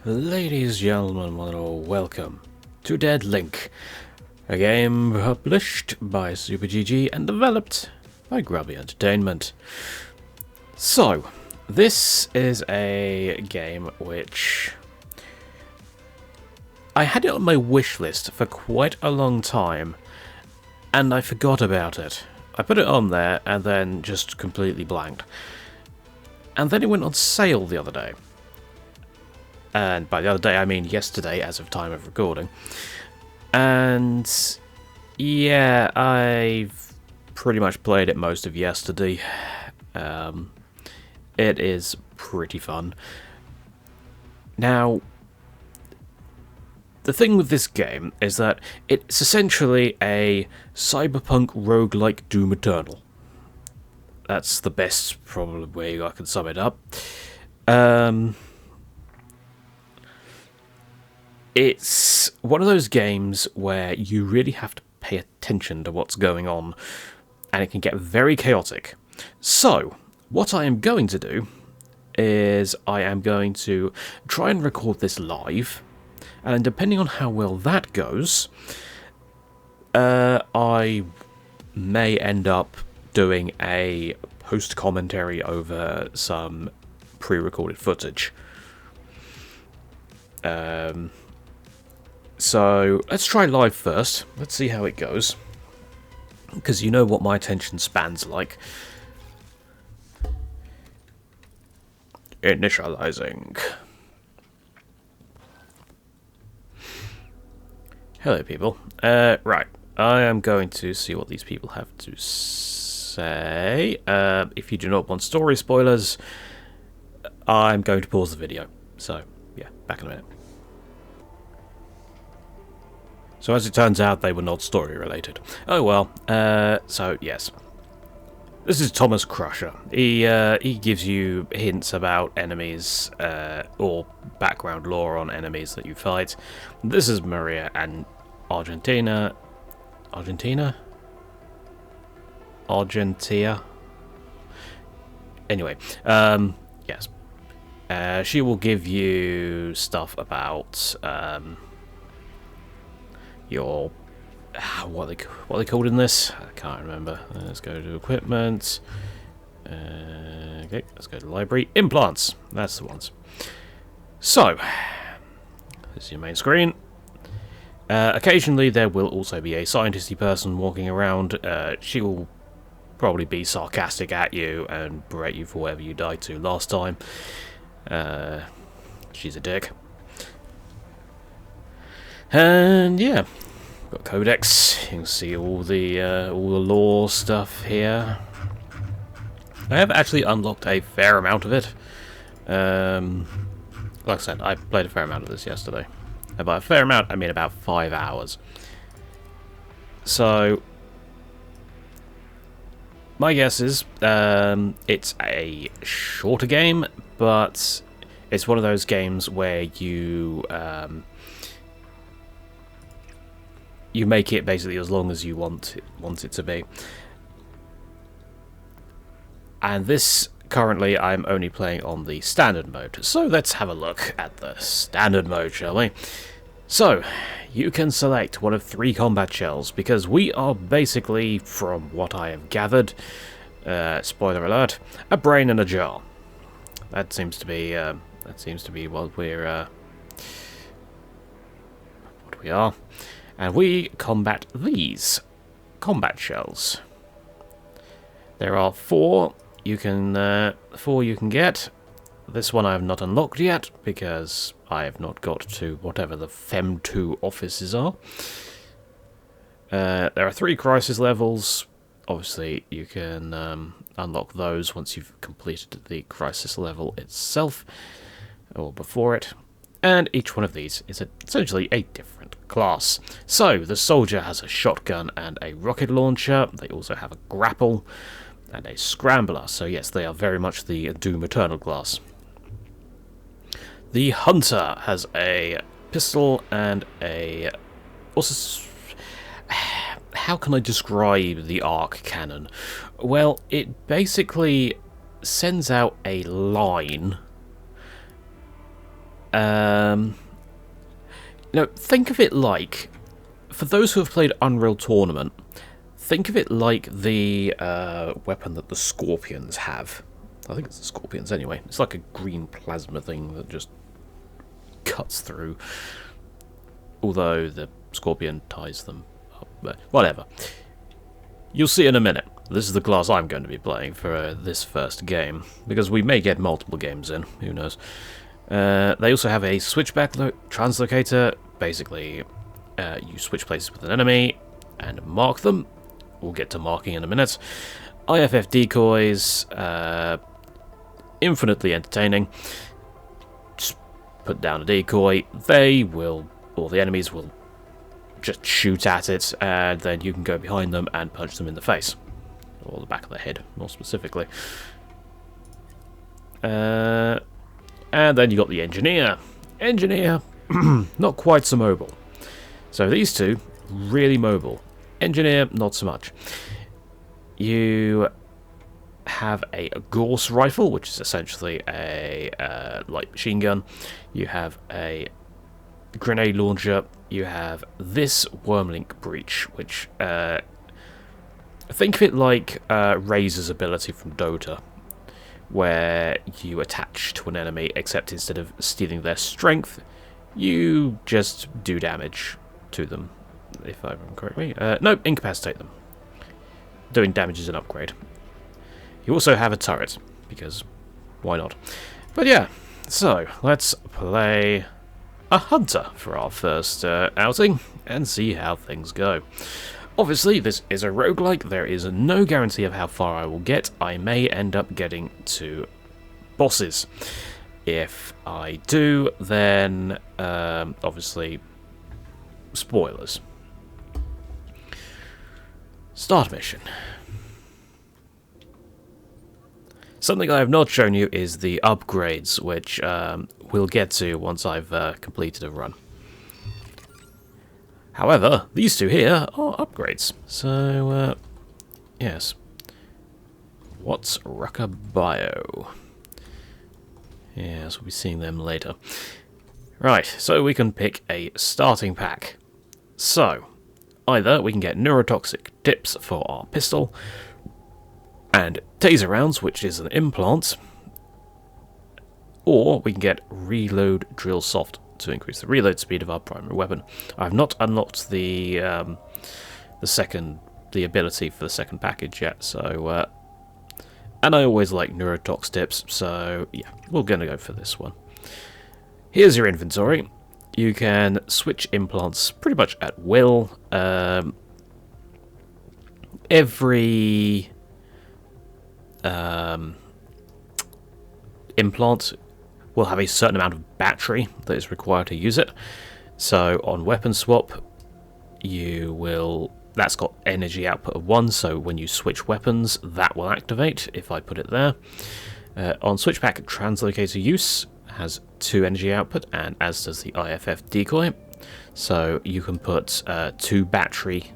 Ladies, gentlemen, welcome to Deadlink, a game published by Super GG and developed by Grubby Entertainment. So, this is a game which I had it on my wish list for quite a long time, and I forgot about it. I put it on there and then just completely blanked. And then it went on sale the other day. And by the other day, I mean yesterday, as of time of recording. And yeah, I've pretty much played it most of yesterday. It is pretty fun. Now, the thing with this game is that it's essentially a Cyberpunk roguelike Doom Eternal. That's the best probably way I can sum it up. It's one of those games where you really have to pay attention to what's going on, and it can get very chaotic. So, what I am going to do is I am going to try and record this live, and depending on how well that goes, I may end up doing a post-commentary over some pre-recorded footage. So, let's try live first. Let's see how it goes. Because you know what my attention span's like. Initializing. Hello, people. Right. I am going to see what these people have to say. If you do not want story spoilers, I'm going to pause the video. So, yeah, back in a minute. So as it turns out, they were not story related. Oh well. So yes, this is Thomas Crusher. He gives you hints about enemies or background lore on enemies that you fight. This is Maria and Argentina. Anyway, yes. She will give you stuff about your what are they called in this? I can't remember. Let's go to equipment. Okay, let's go to library. Implants. That's the ones. So, this is your main screen. Occasionally, there will also be a scientisty person walking around. She will probably be sarcastic at you and berate you for whatever you died to last time. She's a dick. And yeah, got Codex. You can see all the lore stuff here. I have actually unlocked a fair amount of it. Like I said, I played a fair amount of this yesterday. And by a fair amount, I mean about 5 hours. So, my guess is it's a shorter game, but it's one of those games where you make it basically as long as you want it to be. And this, currently, I'm only playing on the standard mode. So let's have a look at the standard mode, shall we? So, you can select one of 3 combat shells, because we are basically, from what I have gathered, spoiler alert, a brain in a jar. That seems to be what we are. And we combat these combat shells. There are 4 you can get. This one I have not unlocked yet because I have not got to whatever the Fem2 offices are. There are 3 crisis levels. Obviously, you can unlock those once you've completed the crisis level itself or before it. And each one of these is essentially a different class. So, the soldier has a shotgun and a rocket launcher. They also have a grapple and a scrambler. So yes, they are very much the Doom Eternal class. The hunter has a pistol and a... How can I describe the arc cannon? Well, it basically sends out a line think of it like, for those who have played Unreal Tournament, think of it like the weapon that the Scorpions have. I think it's the Scorpions anyway. It's like a green plasma thing that just cuts through. Although the Scorpion ties them up. But whatever. You'll see in a minute. This is the class I'm going to be playing for this first game. Because we may get multiple games in. Who knows. They also have a switchback translocator. Basically, you switch places with an enemy and mark them. We'll get to marking in a minute. IFF decoys. Infinitely entertaining. Just put down a decoy. They will, or the enemies will just shoot at it, and then you can go behind them and punch them in the face. Or the back of the head, more specifically. And then you got the engineer. Engineer, not quite so mobile. So these two, really mobile. Engineer, not so much. You have a Gauss rifle, which is essentially a light machine gun. You have a grenade launcher. You have this Wormlink breach, which think of it like Razor's ability from Dota, where you attach to an enemy, except instead of stealing their strength, you just do damage to them, if I remember correctly. No, incapacitate them. Doing damage is an upgrade. You also have a turret, because why not? But yeah, so let's play a hunter for our first outing and see how things go. Obviously, this is a roguelike. There is no guarantee of how far I will get. I may end up getting to bosses. If I do, then obviously spoilers. Start mission. Something I have not shown you is the upgrades, which we'll get to once I've completed a run. However, these two here are upgrades. So, yes. What's Rucker Bio? Yes, we'll be seeing them later. Right, so we can pick a starting pack. So, either we can get neurotoxic tips for our pistol, and taser rounds, which is an implant, or we can get reload drill soft to increase the reload speed of our primary weapon. I have not unlocked the ability for the second package yet, so and I always like neurotox tips, so yeah, we're gonna go for this one. Here's your inventory. You can switch implants pretty much at will. Every implant will have a certain amount of battery that is required to use it. So on weapon swap, that's got energy output of 1, so when you switch weapons, that will activate if I put it there. On switchback translocator use, has 2 energy output, and as does the IFF decoy. So you can put 2 battery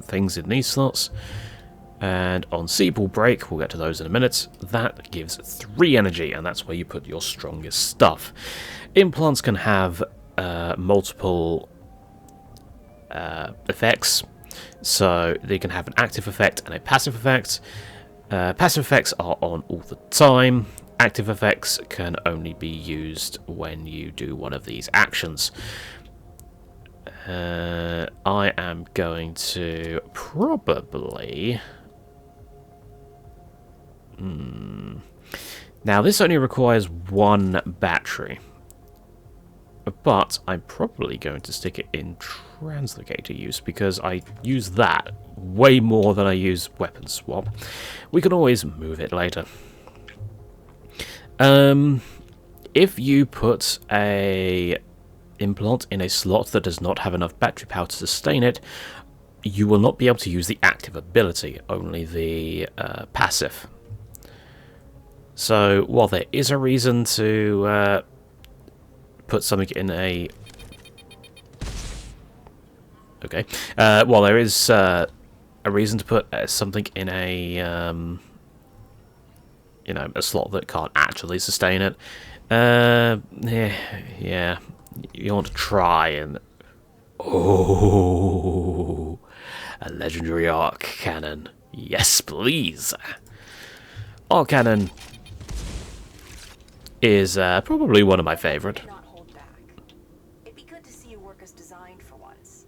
things in these slots. And on Seaball Break, we'll get to those in a minute, that gives 3 energy, and that's where you put your strongest stuff. Implants can have multiple effects, so they can have an active effect and a passive effect. Passive effects are on all the time. Active effects can only be used when you do one of these actions. I am going to probably... Now, this only requires 1 battery, but I'm probably going to stick it in translocator use because I use that way more than I use weapon swap. We can always move it later. If you put a implant in a slot that does not have enough battery power to sustain it, you will not be able to use the active ability, only the passive. So, while there is a reason to put something in a... Okay. While there is a reason to put something in a... a slot that can't actually sustain it, Yeah. You want to try and... Oh, a legendary arc cannon. Yes, please. Arc cannon is probably one of my favourite. It'd be good to see you work as designed for once.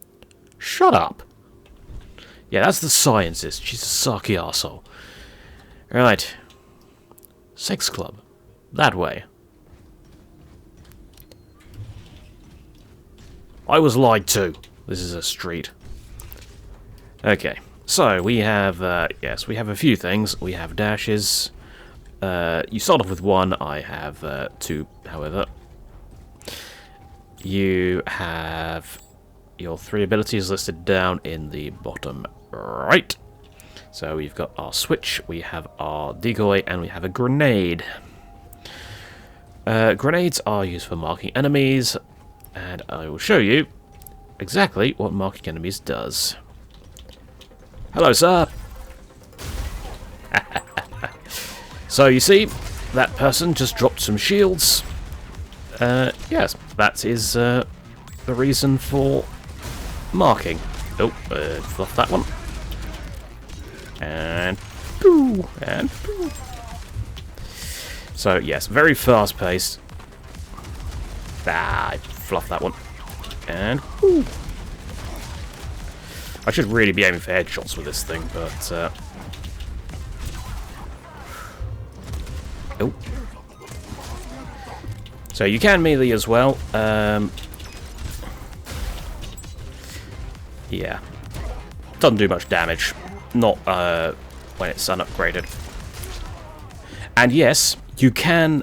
Shut up. Yeah, that's the scientist. She's a sucky arsehole. Right. Sex club. That way. I was lied to. This is a street. Okay. So, we have, yes, we have a few things. We have dashes. You start off with one. I have two, however. You have your 3 abilities listed down in the bottom right. So we've got our switch, we have our decoy, and we have a grenade. Grenades are used for marking enemies, and I will show you exactly what marking enemies does. Hello, sir! So you see, that person just dropped some shields. Yes, that is the reason for marking. Oh, fluff that one. And boo, and boo. So yes, very fast paced. Ah, I fluffed that one. And boo. I should really be aiming for headshots with this thing, but oh. So you can melee as well. Yeah. Doesn't do much damage. Not when it's unupgraded. And yes, you can,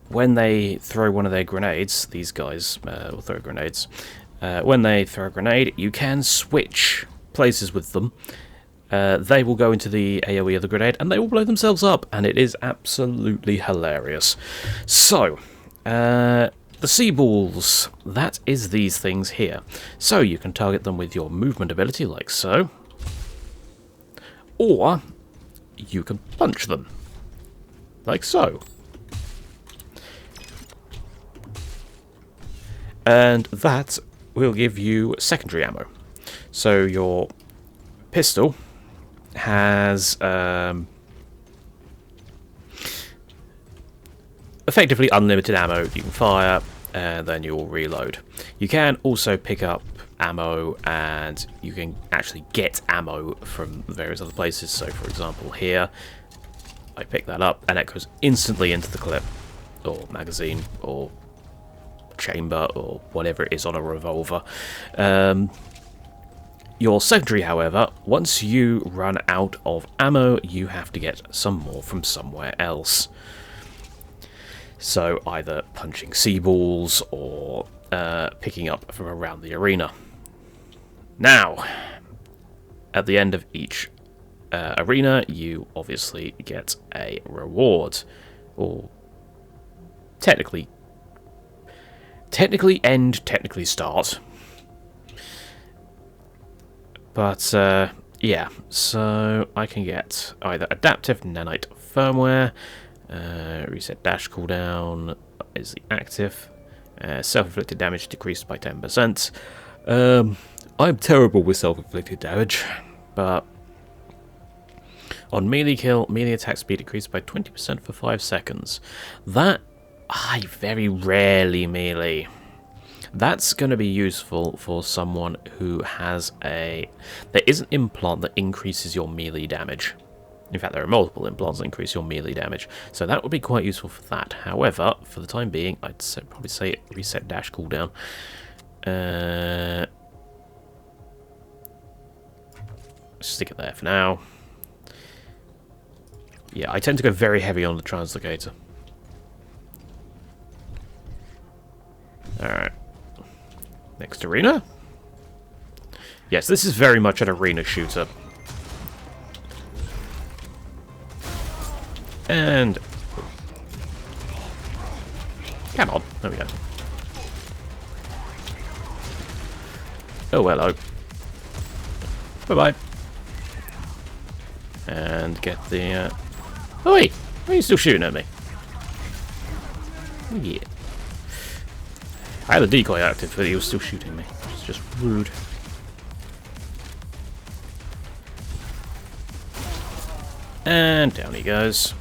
when they throw one of their grenades, these guys will throw grenades. When they throw a grenade, you can switch places with them. They will go into the AoE of the grenade and they will blow themselves up, and it is absolutely hilarious. So, the sea balls, that is these things here. So you can target them with your movement ability like so, or you can punch them like so. And that will give you secondary ammo. So your pistol has effectively unlimited ammo. You can fire and then you'll reload. You can also pick up ammo, and you can actually get ammo from various other places. So for example here, I pick that up and it goes instantly into the clip or magazine or chamber or whatever it is on a revolver. Your secondary, however, once you run out of ammo, you have to get some more from somewhere else. So either punching sea balls or picking up from around the arena. Now, at the end of each arena, you obviously get a reward, or technically end, technically start. But yeah, so I can get either adaptive nanite firmware, reset dash cooldown is the active, self-inflicted damage decreased by 10%. I'm terrible with self-inflicted damage, but on melee kill, melee attack speed decreased by 20% for 5 seconds. That, I very rarely melee. That's going to be useful for someone who has a... There is an implant that increases your melee damage. In fact, there are multiple implants that increase your melee damage. So that would be quite useful for that. However, for the time being, I'd probably say reset dash cooldown. Stick it there for now. Yeah, I tend to go very heavy on the translocator. Alright. Next arena? Yes, this is very much an arena shooter. And... Come on, there we go. Oh, hello. Bye-bye. And get the... Oh, wait! Why are you still shooting at me? Yeah. I had a decoy active, but he was still shooting me. It's just rude. And down he goes.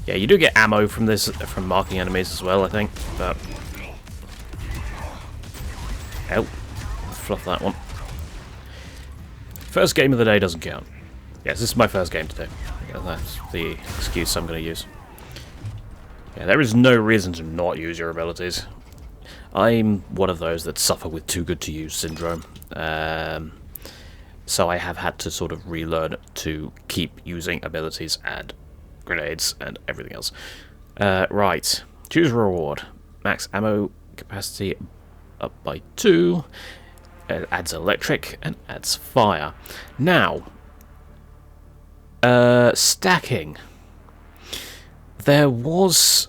Yeah, you do get ammo from this, from marking enemies as well, I think, but... Oh, fluff that one. First game of the day doesn't count. Yes, this is my first game today. Yeah, that's the excuse I'm going to use. Yeah, there is no reason to not use your abilities. I'm one of those that suffer with too good to use syndrome. So I have had to sort of relearn to keep using abilities and grenades and everything else. Right, choose a reward. Max ammo capacity up by 2. It adds electric and adds fire. Now, stacking. There was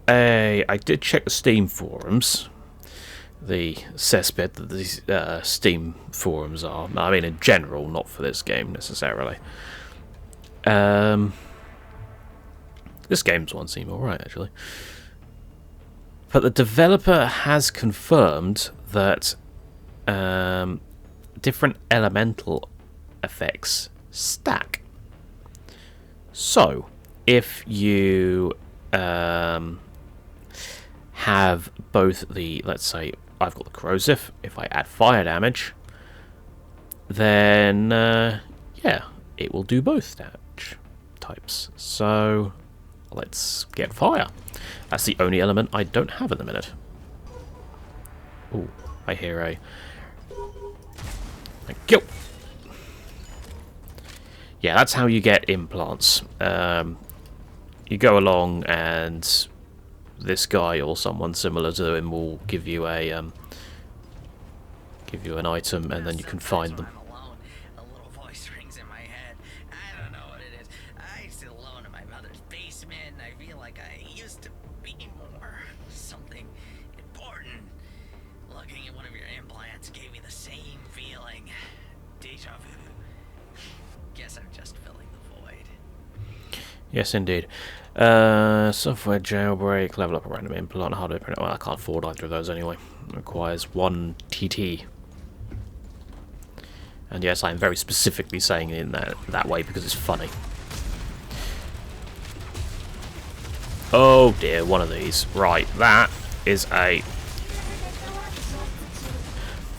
a... I did check the Steam forums. The cesspit that these Steam forums are. I mean, in general, not for this game necessarily. This game's one seemed alright, actually. But the developer has confirmed that different elemental effects stack. So, if you have both the, let's say, I've got the corrosive, if I add fire damage, then, yeah, it will do both damage types. So, let's get fire. That's the only element I don't have at the minute. Ooh, I hear a... Thank you. Yeah, that's how you get implants. You go along and this guy or someone similar to him will give you a give you an item, and then you can find them. A little voice rings in my head. I don't know what it is. I sit alone in my mother's basement, and I feel like I used to be more. Something important. Looking at one of your implants gave me the same feeling. Deja vu. Guess I'm just filling the void. Yes, indeed. Software jailbreak, level up a random implant, hardware print. Well, I can't afford either of those anyway. It requires 1 TT. And yes, I'm very specifically saying it in that way because it's funny. Oh dear, one of these. Right, that is a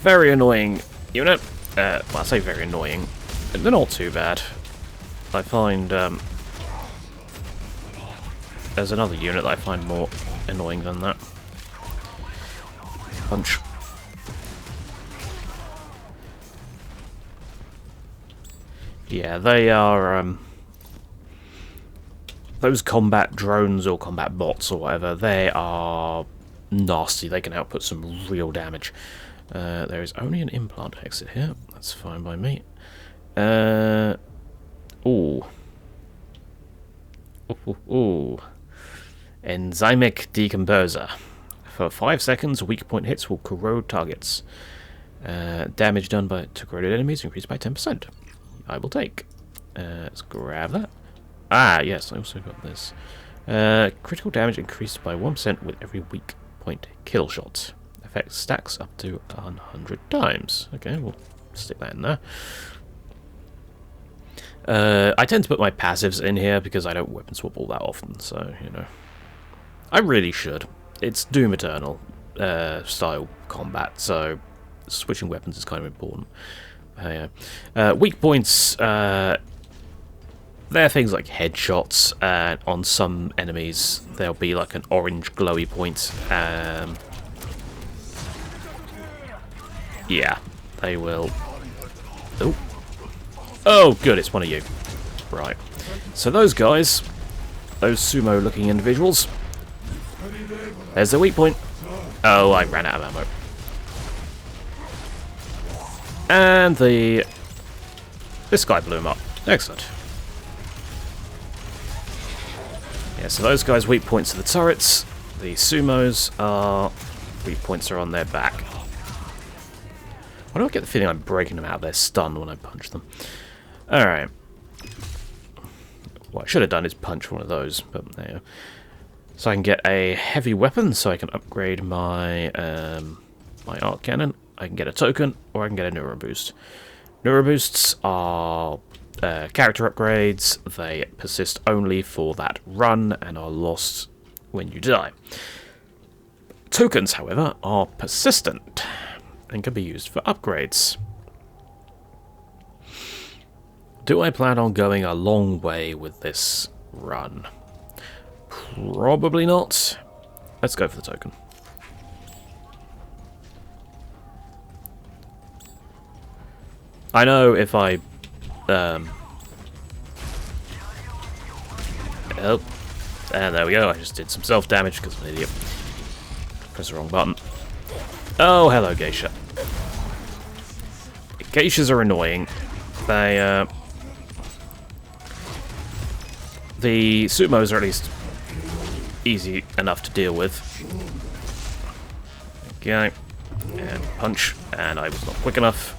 very annoying unit. Well, I say very annoying. They're not too bad. I find there's another unit that I find more annoying than that. Punch. Yeah, they are those combat drones or combat bots or whatever. They are nasty. They can output some real damage. There is only an implant exit here. That's fine by me. Ooh. Ooh. Enzymic decomposer. For 5 seconds, weak point hits will corrode targets. Damage done to corroded enemies increased by 10%. I will take. Let's grab that. Ah, yes, I also got this. Critical damage increased by 1% with every weak point kill shot. Effect stacks up to 100 times. Okay, we'll stick that in there. I tend to put my passives in here because I don't weapon swap all that often, so, you know. I really should. It's Doom Eternal style combat, so switching weapons is kind of important. Weak points, they're things like headshots, and on some enemies there'll be like an orange glowy point. Yeah, they will... Oh. Oh, good, it's one of you. Right. So those guys, those sumo-looking individuals, there's the weak point. Oh, I ran out of ammo. And this guy blew him up. Excellent. Yeah, so those guys' weak points are the turrets. The sumos are... weak points are on their back. Why do I get the feeling I'm breaking them out of their stun when I punch them? Alright. What I should have done is punch one of those, but there you go. So I can get a heavy weapon, so I can upgrade my my arc cannon. I can get a token, or I can get a neuro boost. Neuro boosts are character upgrades. They persist only for that run and are lost when you die. Tokens, however, are persistent and can be used for upgrades. Do I plan on going a long way with this run? Probably not. Let's go for the token. I know if I... oh, and there we go. I just did some self-damage because I'm an idiot. Press the wrong button. Oh, hello, geisha. Geishas are annoying. They, the sumos are at least easy enough to deal with. Okay. And punch. And I was not quick enough.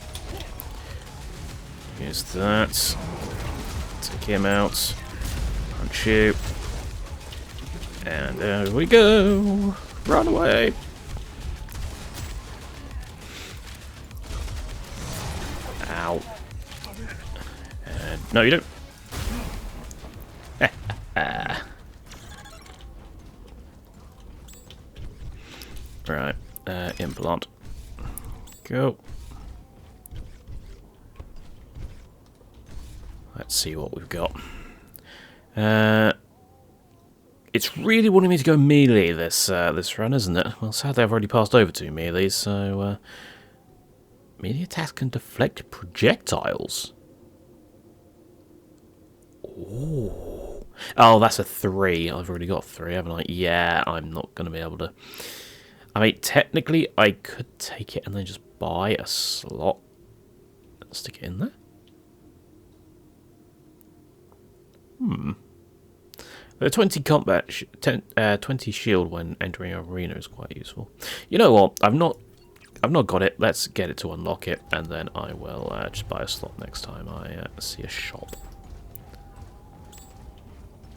Use that. Take him out. Punch you. And there we go. Run away. Ow. No, you don't. Right. Implant. Go. Let's see what we've got. It's really wanting me to go melee this this run, isn't it? Well, sadly I've already passed over to melee, so melee attacks can deflect projectiles. Ooh. Oh, that's a 3. I've already got 3, haven't I? Yeah, I'm not going to be able to... I mean, technically, I could take it and then just buy a slot and stick it in there. The 20 combat, 20 shield when entering an arena is quite useful. You know what? I've not got it. Let's get it to unlock it, and then I will just buy a slot next time I see a shop.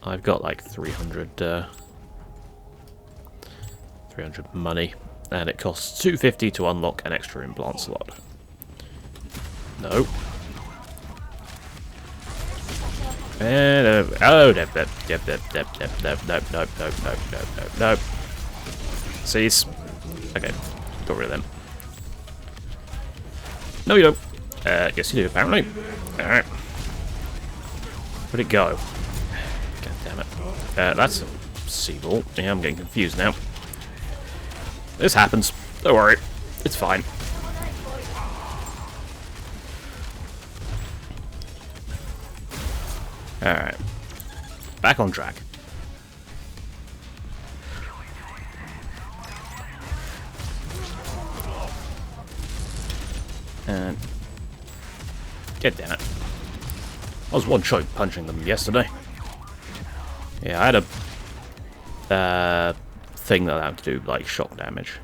I've got like 300 money, and it costs 250 to unlock an extra implant slot. No. And nope. Cease. Okay, got rid of them. No, you don't. Yes, you do, apparently. Alright. Where'd it go? God damn it. That's a sea ball. Yeah, I'm getting confused now. This happens. Don't worry. It's fine. Alright. Back on track. And... God damn it. I was one-shot punching them yesterday. Yeah, I had a thing that allowed to do, like, shock damage.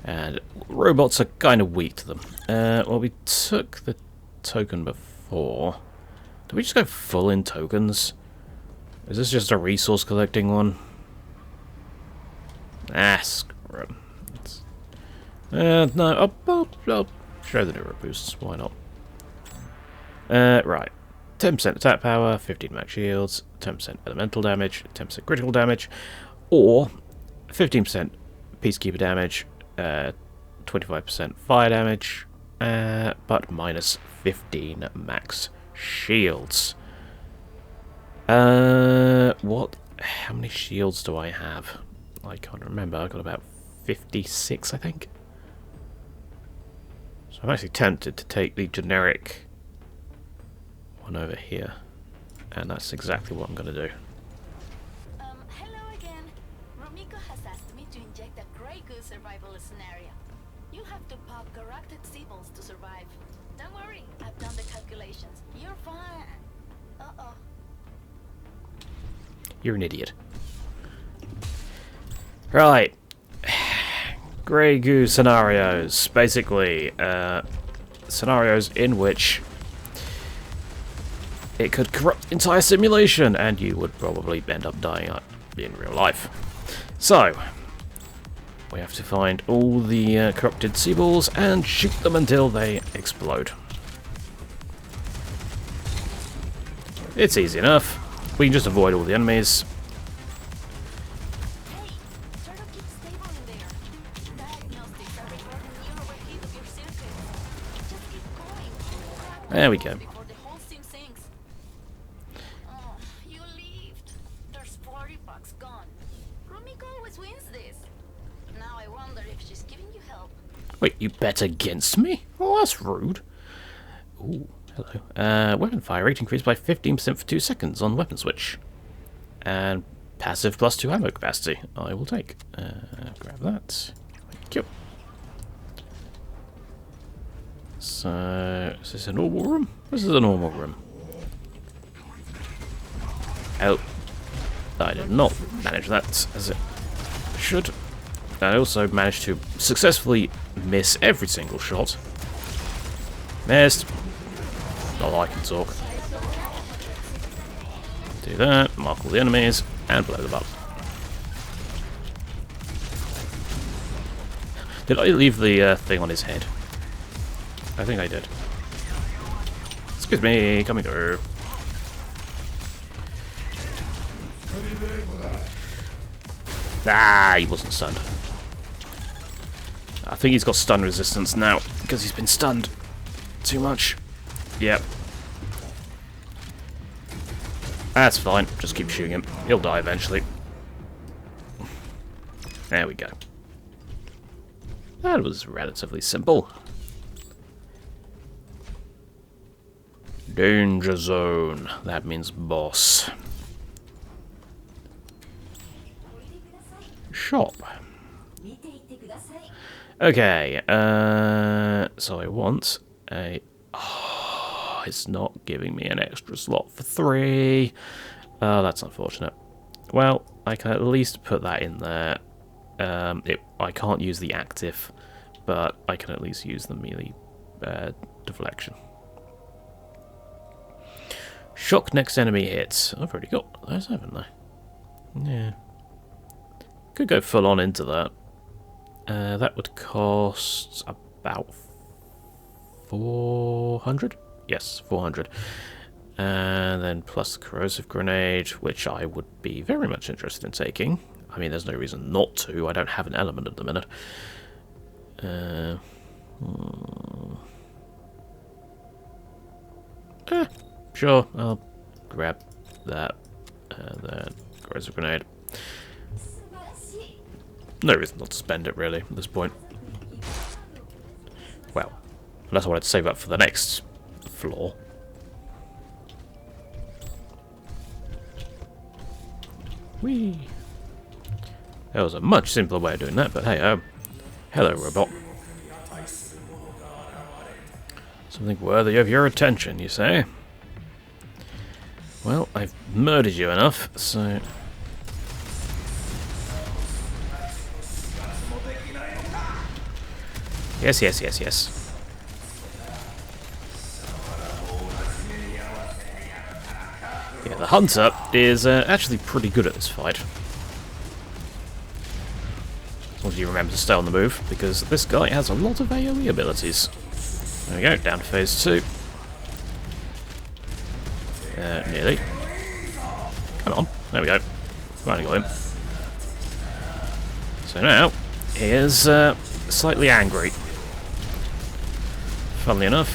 And robots are kind of weak to them. Well, we took the token before... Do we just go full in tokens? Is this just a resource collecting one? Ah, screw it. No, I'll show the neuro boosts. Why not? Right. 10% attack power, 15 max shields, 10% elemental damage, 10% critical damage, or 15% peacekeeper damage, 25% fire damage, but minus 15 max shields. What? How many shields do I have? I can't remember. I've got about 56, I think. So I'm actually tempted to take the generic one over here. And that's exactly what I'm going to do. Hello again. Romiko has asked me to inject a Grey Goose survival scenario. You have to pop corrupted symbols to survive. Don't worry, I've done the calculations. You're fine. Uh-oh. You're an idiot. Right. Grey Goo scenarios. Basically, scenarios in which it could corrupt the entire simulation, and you would probably end up dying actually in real life. So, we have to find all the corrupted sea balls and shoot them until they explode. It's easy enough. We can just avoid all the enemies. Hey, try to keep stable in there. Diagnostics are recording new overheat of your circuits. Just keep going. There we go. Before the whole thing sinks. Oh, you leaved. There's 40 bucks gone. Rumiko always wins this. Now I wonder if she's giving you help. Wait, you bet against me? Oh, that's rude. Ooh, hello. Weapon fire rate increased by 15% for 2 seconds on weapon switch. And passive plus 2 ammo capacity. I will take. Grab that. Thank you. So, is this a normal room? This is a normal room. Oh. I did not manage that as it should. I also managed to successfully miss every single shot. Missed. Not I can talk. Do that, mark all the enemies, and blow them up. Did I leave the thing on his head? I think I did. Excuse me, coming through. Ah, he wasn't stunned. I think he's got stun resistance now, because he's been stunned too much. Yep. That's fine, just keep shooting him. He'll die eventually. There we go. That was relatively simple. Danger zone. That means boss. Shop. Okay, so I want a... Oh, it's not giving me an extra slot for 3. Oh, that's unfortunate. Well, I can at least put that in there. I can't use the active, but I can at least use the melee deflection. Shock next enemy hits. I've already got those, haven't I? Yeah. Could go full on into that. That would cost about 400? Yes, 400. And then plus the corrosive grenade, which I would be very much interested in taking. I mean, there's no reason not to. I don't have an element at the minute. Sure, I'll grab that. And then corrosive grenade. No reason not to spend it, really, at this point. Well, unless I wanted to save up for the next floor. Whee! There was a much simpler way of doing that, but hey, hello, robot. Something worthy of your attention, you say? Well, I've murdered you enough, so... Yes, yes, yes, yes. Yeah, the hunter is actually pretty good at this fight. As long as you remember to stay on the move, because this guy has a lot of AoE abilities. There we go, down to phase 2. Nearly. Come on, there we go. Finally got him. So now, he is slightly angry. Funnily enough.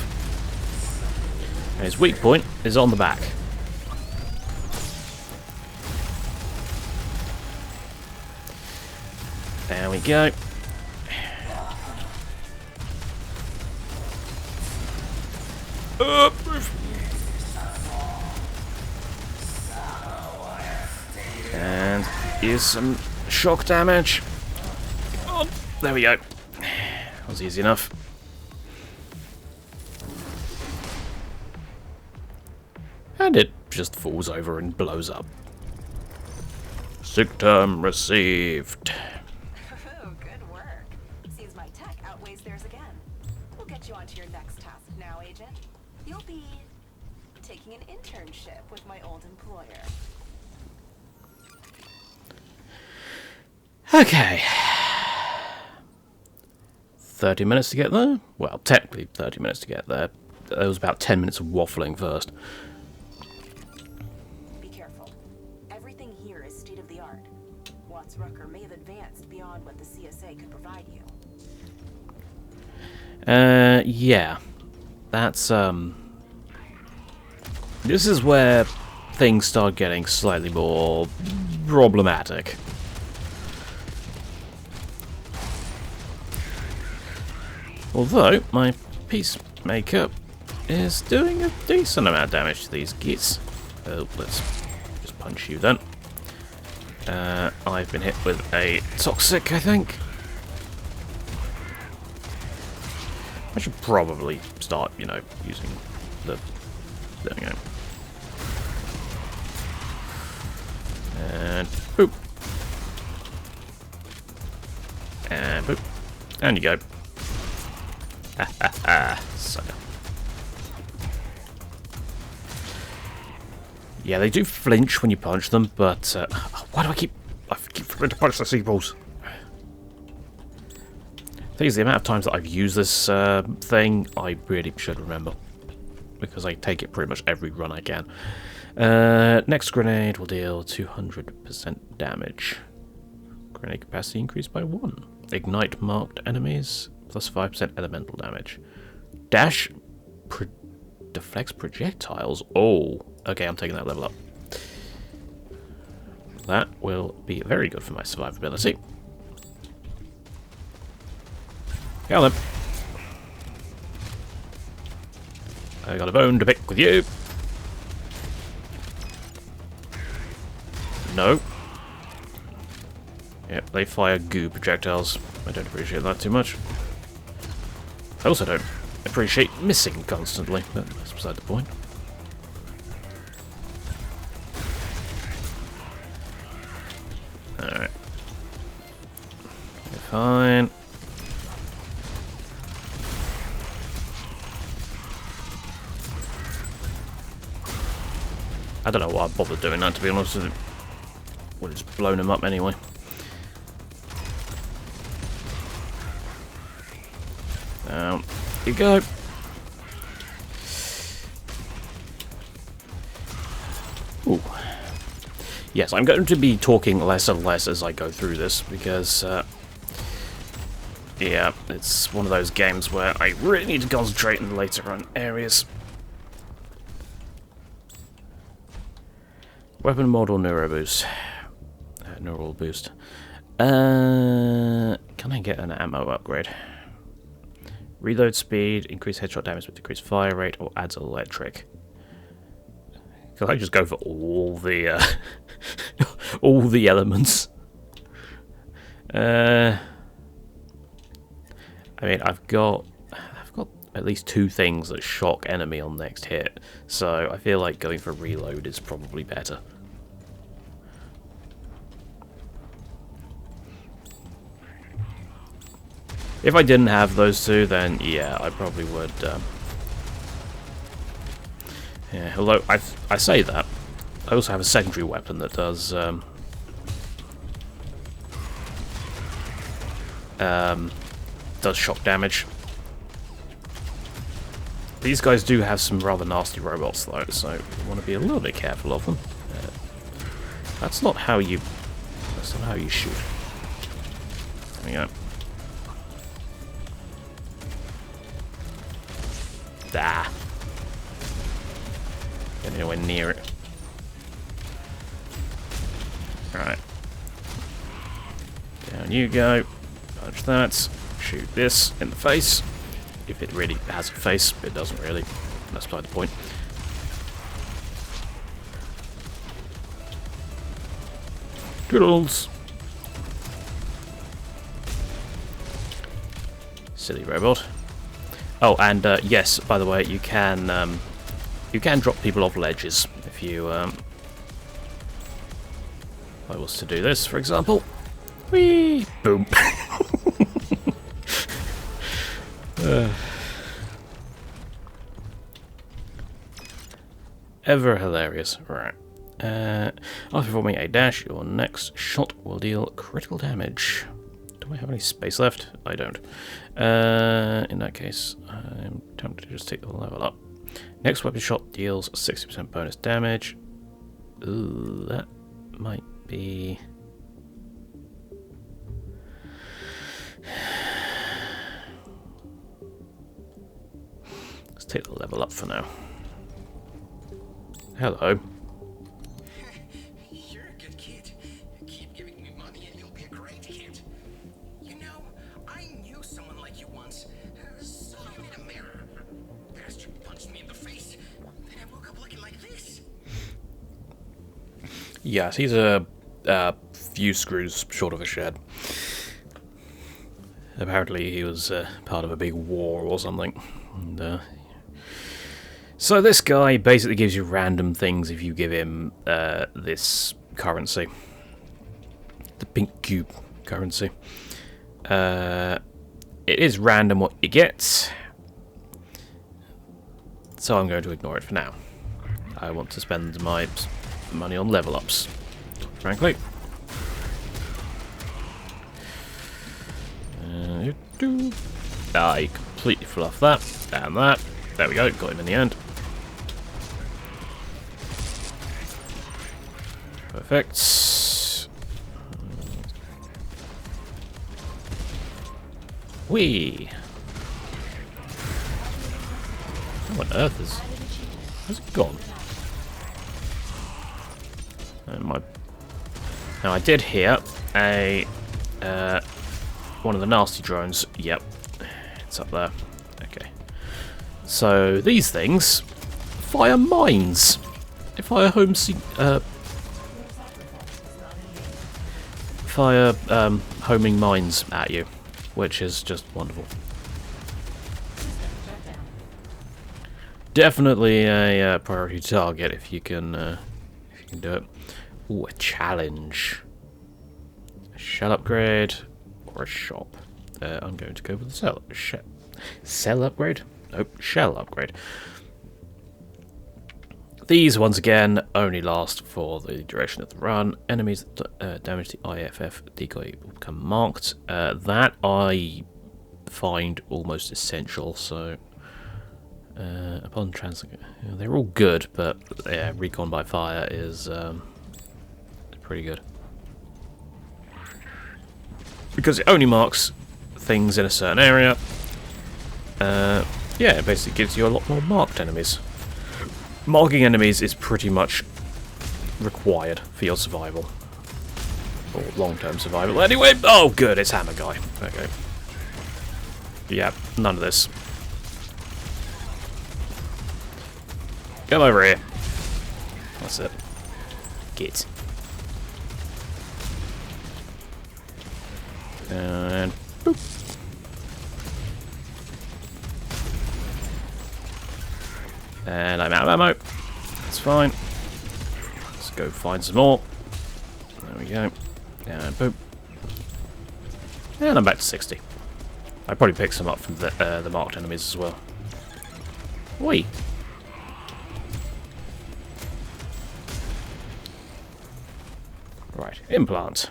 And his weak point is on the back. There we go. And use some shock damage. Oh, there we go. That was easy enough. And it just falls over and blows up. Sick term received. Oh, good work. Seems my tech outweighs theirs again. We'll get you onto your next task now, Agent. You'll be taking an internship with my old employer. Okay. 30 minutes to get there? Well, technically 30 minutes to get there. There was about 10 minutes of waffling first. Be careful. Everything here is state of the art. Watts Rucker may have advanced beyond what the CSA could provide you. Yeah. That's, This is where things start getting slightly more problematic. Although, my Peacemaker is doing a decent amount of damage to these gits. Oh, let's just punch you then. I've been hit with a Toxic, I think. I should probably start, you know, using the... There we go. And boop. And boop. And you go. Ha ha ha. Sucker. Yeah, they do flinch when you punch them, but why do I keep forgetting to punch the seaballs? I think it's the amount of times that I've used this thing, I really should remember. Because I take it pretty much every run I can. Next grenade will deal 200% damage. Grenade capacity increased by 1. Ignite marked enemies, plus 5% elemental damage. Dash deflects projectiles. Oh, okay, I'm taking that level up. That will be very good for my survivability. Go then. I got a bone to pick with you. No. Yep, they fire goo projectiles. I don't appreciate that too much. I also don't appreciate missing constantly, but that's beside the point. Alright. You're fine. I don't know why I bothered doing that, to be honest with you. Would have just blown him up anyway. Down you go. Ooh. Yes, I'm going to be talking less and less as I go through this, because, yeah, it's one of those games where I really need to concentrate in the later run areas. Weapon model neural boost. Neural boost. Can I get an ammo upgrade? Reload speed, increase headshot damage with decreased fire rate, or adds electric. Can I just go for all the all the elements? I mean, I've got at least 2 things that shock enemy on next hit, so I feel like going for reload is probably better. If I didn't have those 2, then yeah, I probably would. Yeah, although I say that, I also have a secondary weapon that does shock damage. These guys do have some rather nasty robots though, so you want to be a little bit careful of them. That's not how you shoot. There we go. Ah. Get anywhere near it. Right. Down you go. Punch that. Shoot this in the face. If it really has a face, but it doesn't really. That's by the point. Doodles. Silly robot. Oh, and yes, by the way, you can drop people off ledges if you if I was to do this, for example. Whee! Boom. Ever hilarious. Right. After performing a dash, your next shot will deal critical damage. Do I have any space left? I don't. In that case, I'm tempted to just take the level up. Next weapon shot deals 60% bonus damage. Ooh, that might be... Let's take the level up for now. Hello. You're a good kid. Keep giving me money and you'll be a great kid. You know, I knew someone like you once. Saw him in a mirror. Bastard punched me in the face. Then I woke up looking like this. Yes, he's a few screws short of a shed. Apparently he was part of a big war or something. And, so this guy basically gives you random things if you give him this currency. The pink cube currency. It is random what you get. So I'm going to ignore it for now. I want to spend my money on level ups, frankly. I completely fluffed that and that. There we go, got him in the end. Perfect. Whee! What on earth is... Where's it gone? Now I did hear a... one of the nasty drones. Yep. It's up there. Okay. So these things fire mines. They fire homing mines at you, which is just wonderful. Definitely a priority target if you can do it. Ooh, a challenge. A shell upgrade or a shop. I'm going to go with the cell upgrade. Nope, shell upgrade. These, once again, only last for the duration of the run. Enemies that damage the IFF decoy will become marked. That I find almost essential, so... upon transit... they're all good, but yeah, recon by fire is pretty good. Because it only marks things in a certain area. Yeah, it basically gives you a lot more marked enemies. Marking enemies is pretty much required for your survival. Or long-term survival. Anyway, oh good, it's Hammer Guy. Okay. Yeah, none of this. Come over here. That's it. Get. And boop. And I'm out of ammo. That's fine. Let's go find some more. There we go. And boop. And I'm back to 60. I probably picked some up from the marked enemies as well. Wait. Right, implant.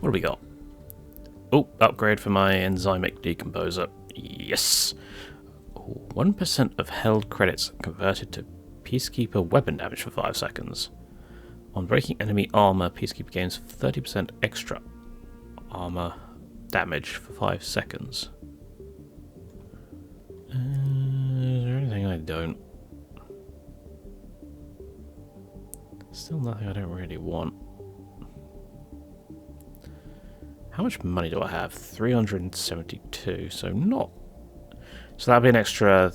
What do we got? Oh, upgrade for my enzymic decomposer. Yes! 1% of held credits converted to Peacekeeper weapon damage for 5 seconds. On breaking enemy armor, Peacekeeper gains 30% extra armor damage for 5 seconds. Is there anything I don't? Still nothing I don't really want. How much money do I have? 372, so not... So that'd be an extra,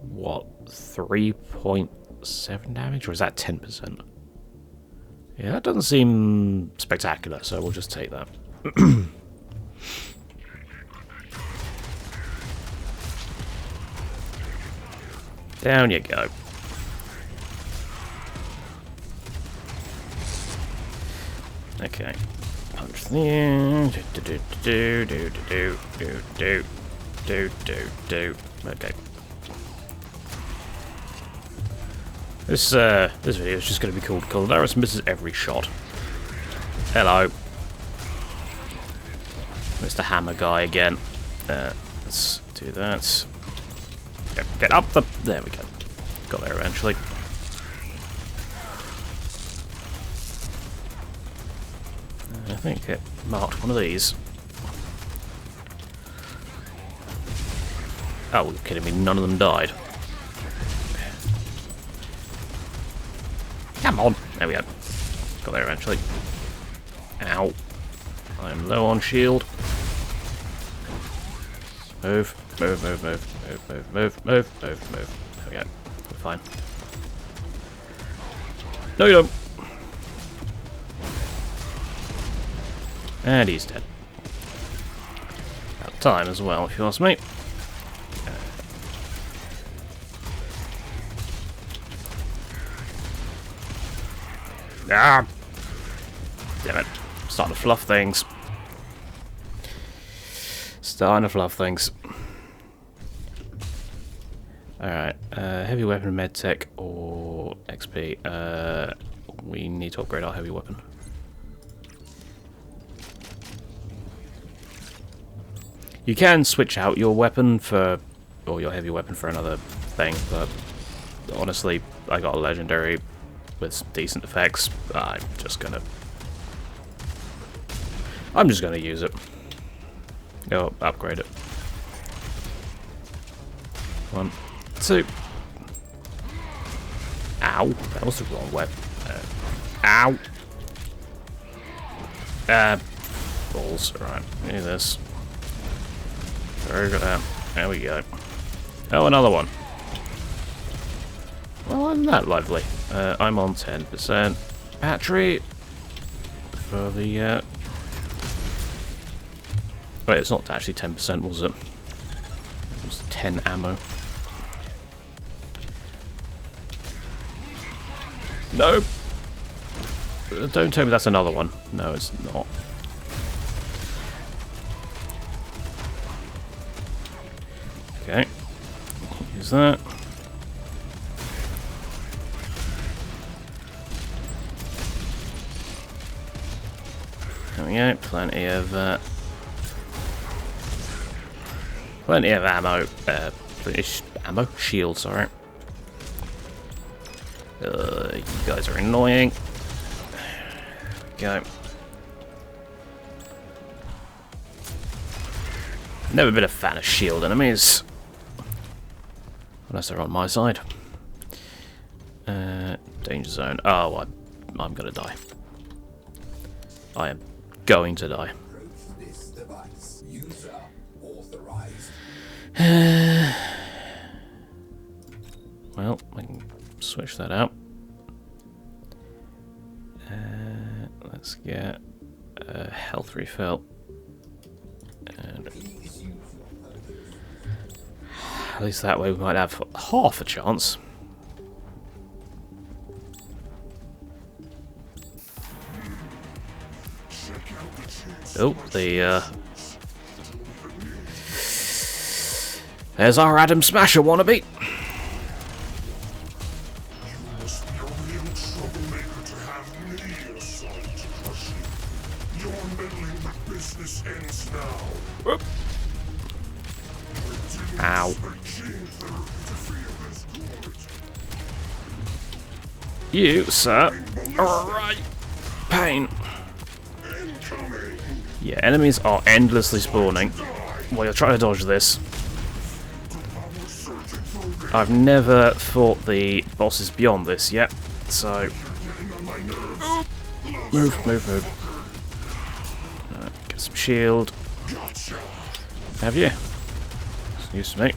what, 3.7 damage? Or is that 10%? Yeah, that doesn't seem spectacular, so we'll just take that. Down you go. Okay. Punch there. Okay. This video is just going to be called Caldaris misses every shot. Hello. Mr. Hammer guy again. Let's do that. Get up the... There we go. Got there eventually. I think it marked one of these. Oh, you're kidding me, none of them died. Come on! There we go. Got there eventually. Ow. I'm low on shield. Move, move, move, move, move, move, move, move, move, move. There we go. We're fine. No, you don't. And he's dead. About time as well, if you ask me. Ah! Damn it. Starting to fluff things. Starting to fluff things. Alright, heavy weapon, medtech, or XP. We need to upgrade our heavy weapon. You can switch out your weapon for, or your heavy weapon for another thing, but honestly, I got a legendary with some decent effects. I'm just gonna use it. Go upgrade it. 1, 2. Ow, that was the wrong weapon. Ow. Balls. Right, do this. Very good. There we go. Oh, another one. Well, I'm that lively. I'm on 10% battery for the. Wait, it's not actually 10%, was it? It was 10 ammo. No! Don't tell me that's another one. No, it's not. Okay. Use that. There we go. Plenty of ammo. Ammo? Shield, sorry. You guys are annoying. Go. Never been a fan of shield enemies. Unless they're on my side. Danger zone. Oh, I'm gonna die. I am going to die. Well, I can switch that out. Let's get a health refill. And at least that way we might have half a chance. Oh, there's our Adam Smasher wannabe. Whoop. Ow. You, sir, are right. Pain. Yeah, enemies are endlessly spawning while you're trying to dodge this. I've never fought the bosses beyond this yet, so... Move, move, move. Get some shield. Have you? It's news to me.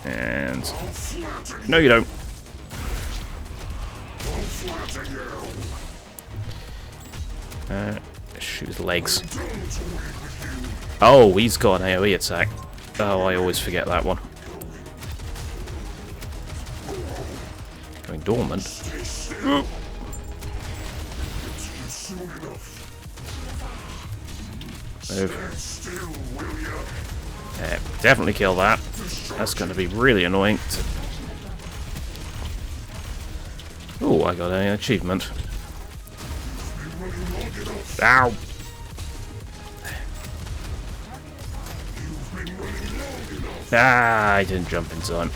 And... No, you don't. Shoot his legs. Oh, he's got an AoE attack. Oh, I always forget that one. Going dormant. Move. Yeah, definitely kill that. That's going to be really annoying. Oh, I got an achievement. Ow! Ah, I didn't jump in time.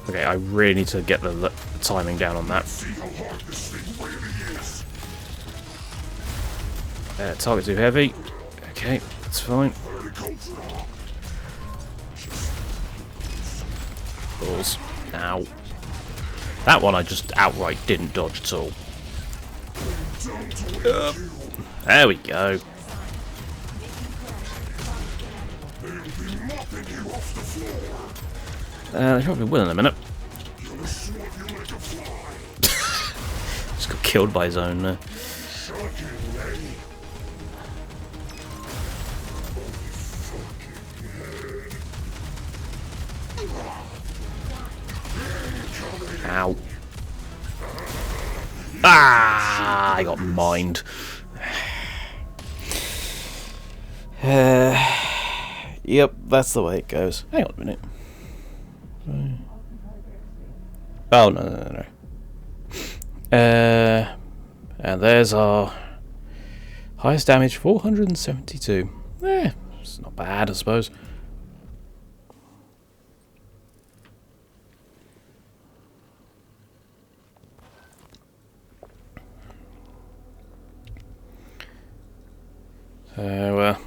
Okay, I really need to get the timing down on that. Target too heavy. Okay, that's fine. Balls. Ow. That one I just outright didn't dodge at all. There we go. They probably will in a minute. Just got killed by his own. Ow. Ah! I got mined. Yep, that's the way it goes. Hang on a minute. Oh, no. And there's our highest damage, 472. It's not bad, I suppose. Well,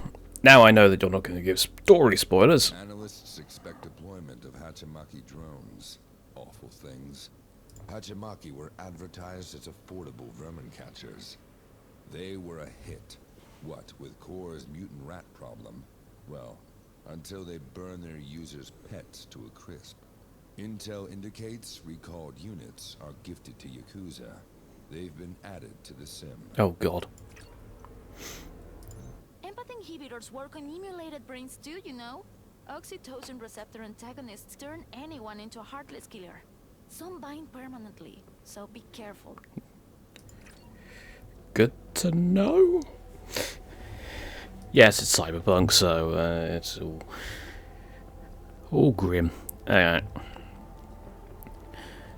now I know that you're not going to give story spoilers. Analysts expect deployment of Hachimaki drones. Awful things. Hachimaki were advertised as affordable vermin catchers. They were a hit. What with Core's mutant rat problem? Well, until they burn their users' pets to a crisp. Intel indicates recalled units are gifted to Yakuza. They've been added to the sim. Oh, God. Empath inhibitors work on emulated brains too, you know. Oxytocin receptor antagonists turn anyone into a heartless killer. Some bind permanently, so be careful. Good to know. Yes, it's Cyberpunk, so it's all grim. Alright.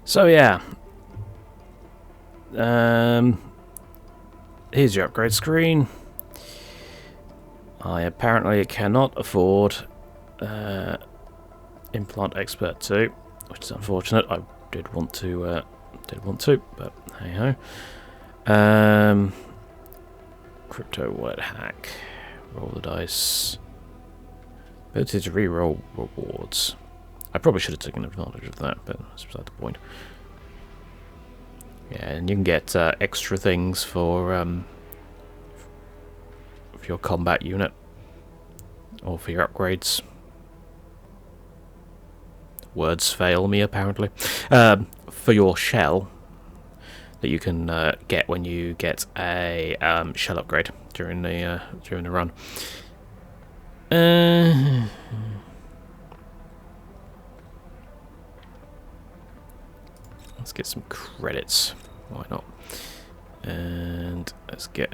So yeah. Here's your upgrade screen. I apparently cannot afford Implant Expert 2, which is unfortunate. I did want to, but hey ho. Crypto wallet hack. Roll the dice. Ability to re-roll rewards. I probably should have taken advantage of that, but that's beside the point. Yeah, and you can get extra things for your combat unit or for your upgrades. Words fail me apparently. For your shell that you can get when you get a shell upgrade during the run. Let's get some credits. Why not? And let's get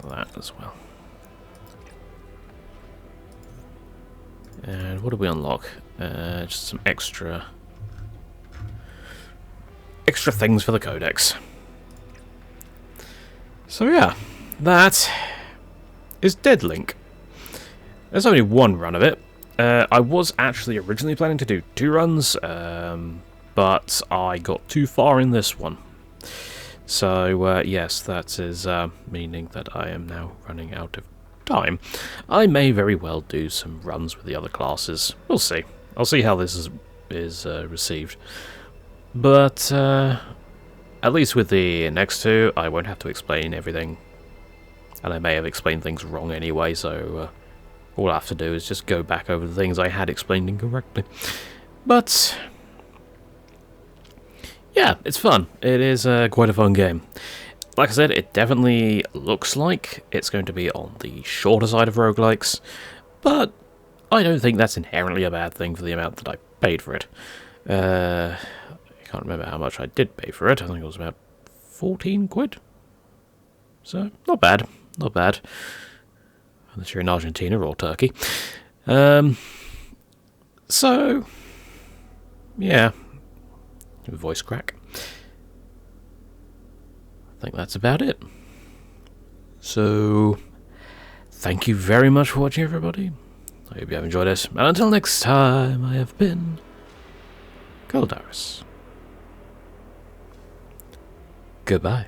that as well. And what do we unlock? Just some extra things for the codex. So yeah, that is Deadlink. There's only one run of it. I was actually originally planning to do 2 runs, but I got too far in this one. So yes, that is meaning that I am now running out of time. I may very well do some runs with the other classes. We'll see. I'll see how this is received. But at least with the next 2, I won't have to explain everything. And I may have explained things wrong anyway, so all I have to do is just go back over the things I had explained incorrectly. But yeah, it's fun. It is quite a fun game. Like I said, it definitely looks like it's going to be on the shorter side of roguelikes, but I don't think that's inherently a bad thing for the amount that I paid for it. I can't remember how much I did pay for it. I think it was about 14 quid. So, not bad. Not bad. unless you're in Argentina or Turkey. So, yeah, voice crack. I think that's about it. So, thank you very much for watching, everybody. I hope you have enjoyed it. And until next time, I have been Caldaris. Goodbye.